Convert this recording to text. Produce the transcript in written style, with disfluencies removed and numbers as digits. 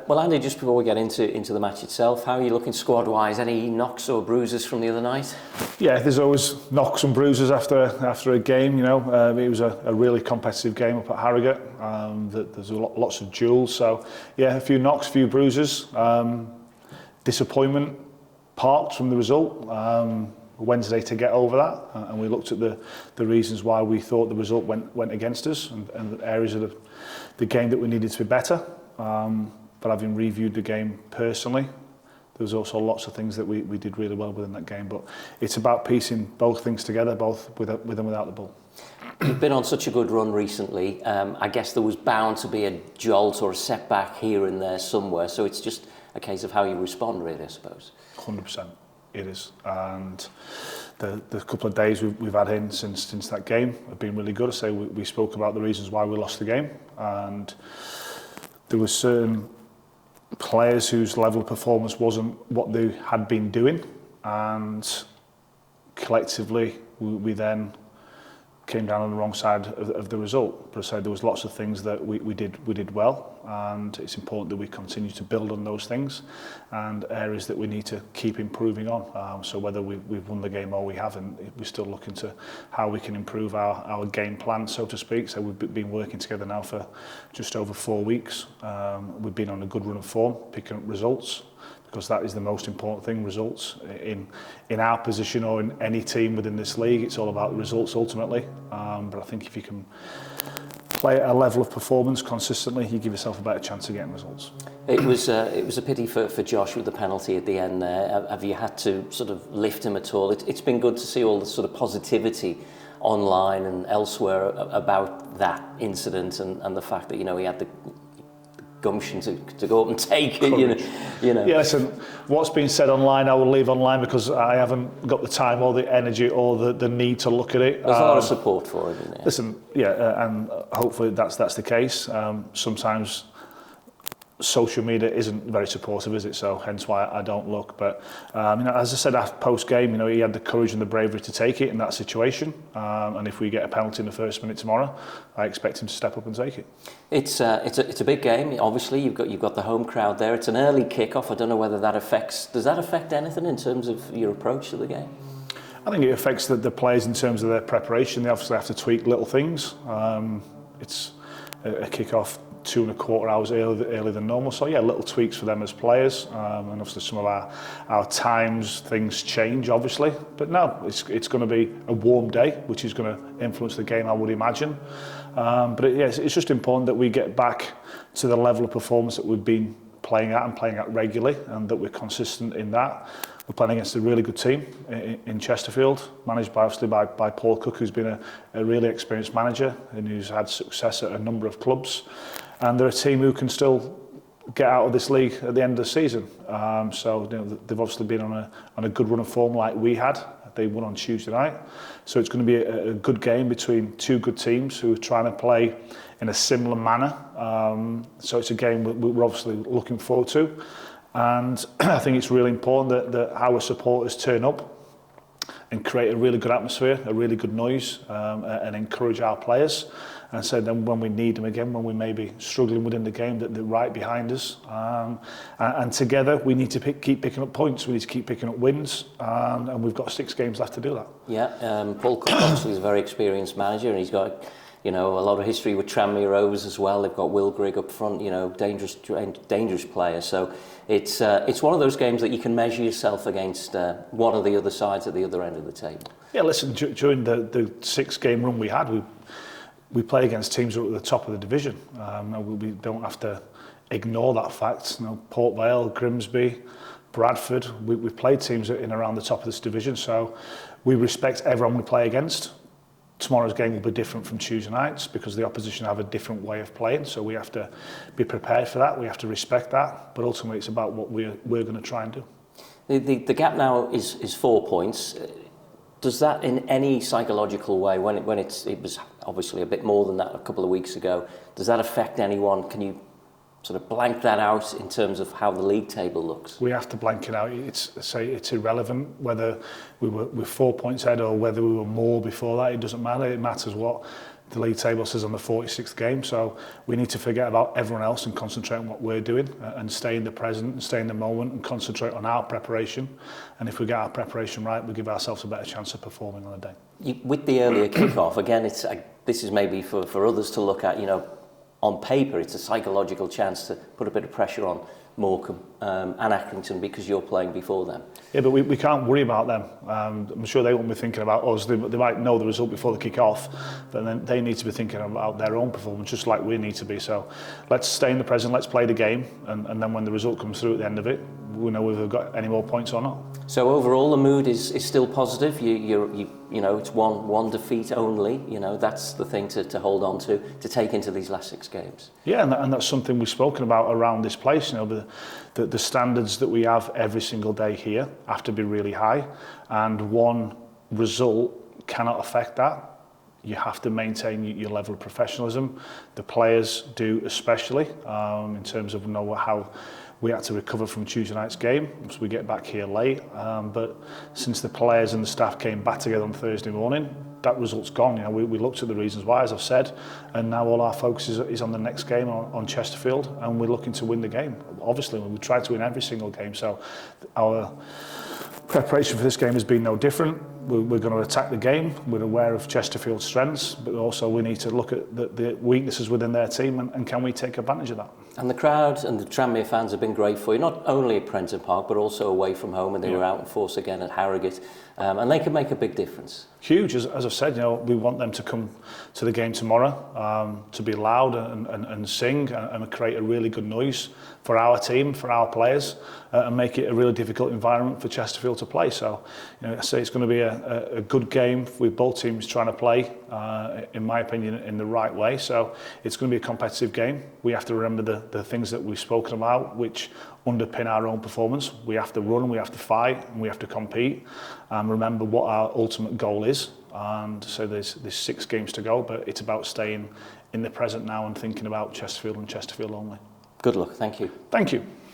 Well, Andy, just before we get into the match itself, how are you looking squad-wise? Any knocks or bruises from the other night? Yeah, there's always knocks and bruises after a game. You know, it was a really competitive game up at Harrogate. There's lots of duels, so yeah, a few knocks, a few bruises. Disappointment parked from the result. Wednesday to get over that, and we looked at the reasons why we thought the result went against us, and the areas of the game that we needed to be better. But having reviewed the game personally, there was also lots of things that we did really well within that game. But it's about piecing both things together, both with and without the ball. You've been on such a good run recently. I guess there was bound to be a jolt or a setback here and there somewhere. So it's just a case of how you respond, really, I suppose. 100%. It is, and the couple of days we've had in since that game have been really good. I say we spoke about the reasons why we lost the game, and there were certain players whose level of performance wasn't what they had been doing, and collectively we then came down on the wrong side of the result. But I said there was lots of things that we did well, and it's important that we continue to build on those things and areas that we need to keep improving on. So whether we've won the game or we haven't, we're still looking to how we can improve our game plan, so to speak. So we've been working together now for just over 4 weeks. We've been on a good run of form, picking up results, because that is the most important thing, results. In our position or in any team within this league, it's all about the results ultimately. But I think if you can play at a level of performance consistently, you give yourself a better chance of getting results. It was a pity for Josh with the penalty at the end there. Have you had to sort of lift him at all? It's been good to see all the sort of positivity online and elsewhere about that incident and the fact that, you know, he had the gumption to go up and take it, you know. Yeah, listen, what's been said online, I will leave online because I haven't got the time or the energy or the need to look at it. There's a lot of support for it, isn't there? Listen, yeah, and hopefully that's the case. Sometimes social media isn't very supportive, is it? So hence why I don't look. But you know, as I said after post game, you know, he had the courage and the bravery to take it in that situation. And if we get a penalty in the first minute tomorrow, I expect him to step up and take it. It's a big game. Obviously, you've got the home crowd there. It's an early kick-off. I don't know whether does that affect anything in terms of your approach to the game? I think it affects the players in terms of their preparation. They obviously have to tweak little things. It's a kick-off 2.25 hours earlier than normal, so yeah, little tweaks for them as players, and obviously some of our times, things change obviously, but no, it's going to be a warm day, which is going to influence the game, I would imagine. But it's just important that we get back to the level of performance that we've been playing at regularly, and that we're consistent in that. We're playing against a really good team in Chesterfield, managed by Paul Cook, who's been a really experienced manager and who's had success at a number of clubs. And they're a team who can still get out of this league at the end of the season. So you know, they've obviously been on a good run of form like we had. They won on Tuesday night. So it's going to be a good game between two good teams who are trying to play in a similar manner. So it's a game we're obviously looking forward to. And I think it's really important that our supporters turn up and create a really good atmosphere, a really good noise, and encourage our players. And so then when we need them again, when we may be struggling within the game, that they're right behind us. And together we need to keep picking up points, we need to keep picking up wins, and we've got 6 games left to do that. Yeah, Paul Cook obviously is a very experienced manager, and he's got, you know, a lot of history with Tranmere Rovers as well. They've got Will Grigg up front, you know, dangerous player. So it's one of those games that you can measure yourself against one of the other sides at the other end of the table. Yeah, listen, during the 6-game run we had, we play against teams who are at the top of the division. We don't have to ignore that fact. You know, Port Vale, Grimsby, Bradford, we've played teams in around the top of this division, so we respect everyone we play against. Tomorrow's game will be different from Tuesday nights because the opposition have a different way of playing, so we have to be prepared for that, we have to respect that, but ultimately it's about what we're going to try and do. The gap now is 4 points. Does that in any psychological way, when it was obviously a bit more than that a couple of weeks ago, does that affect anyone? Can you sort of blank that out in terms of how the league table looks? We have to blank it out. It's irrelevant whether we're 4 points ahead or whether we were more before that. It doesn't matter. It matters what the league table says on the 46th game, so we need to forget about everyone else and concentrate on what we're doing and stay in the present and stay in the moment and concentrate on our preparation. And if we get our preparation right, we give ourselves a better chance of performing on the day. With the earlier kick-off, again, this is maybe for others to look at, you know, on paper, it's a psychological chance to put a bit of pressure on Morecambe and Accrington because you're playing before them. Yeah, but we can't worry about them. I'm sure they won't be thinking about us. They might know the result before the kick-off, but then they need to be thinking about their own performance, just like we need to be. So let's stay in the present, let's play the game, and then when the result comes through at the end of it, we know whether we've got any more points or not. So overall, the mood is still positive. You know, it's one defeat only. You know, that's the thing to hold on to take into these last 6 games. Yeah, and that's something we've spoken about around this place. You know, the standards that we have every single day here have to be really high, and one result cannot affect that. You have to maintain your level of professionalism. The players do, especially in terms of how we had to recover from Tuesday night's game, so we get back here late. But since the players and the staff came back together on Thursday morning, that result's gone. You know, we looked at the reasons why, as I've said, and now all our focus is on the next game on Chesterfield, and we're looking to win the game. Obviously, we try to win every single game, so our preparation for this game has been no different. We're going to attack the game. We're aware of Chesterfield's strengths, but also we need to look at the weaknesses within their team and can we take advantage of that. And the crowd and the Tranmere fans have been great for you, not only at Prenton Park, but also away from home, and they were out in force again at Harrogate, and they can make a big difference. Huge, as I've said, you know, we want them to come to the game tomorrow, to be loud and sing and create a really good noise for our team, for our players, and make it a really difficult environment for Chesterfield to play. So, you know, I say it's going to be a good game with both teams trying to play, in my opinion, in the right way. So it's going to be a competitive game. We have to remember the things that we've spoken about, which underpin our own performance. We have to run, we have to fight, and we have to compete. Remember what our ultimate goal is. And so there's 6 games to go, but it's about staying in the present now and thinking about Chesterfield and Chesterfield only. Good luck. Thank you. Thank you.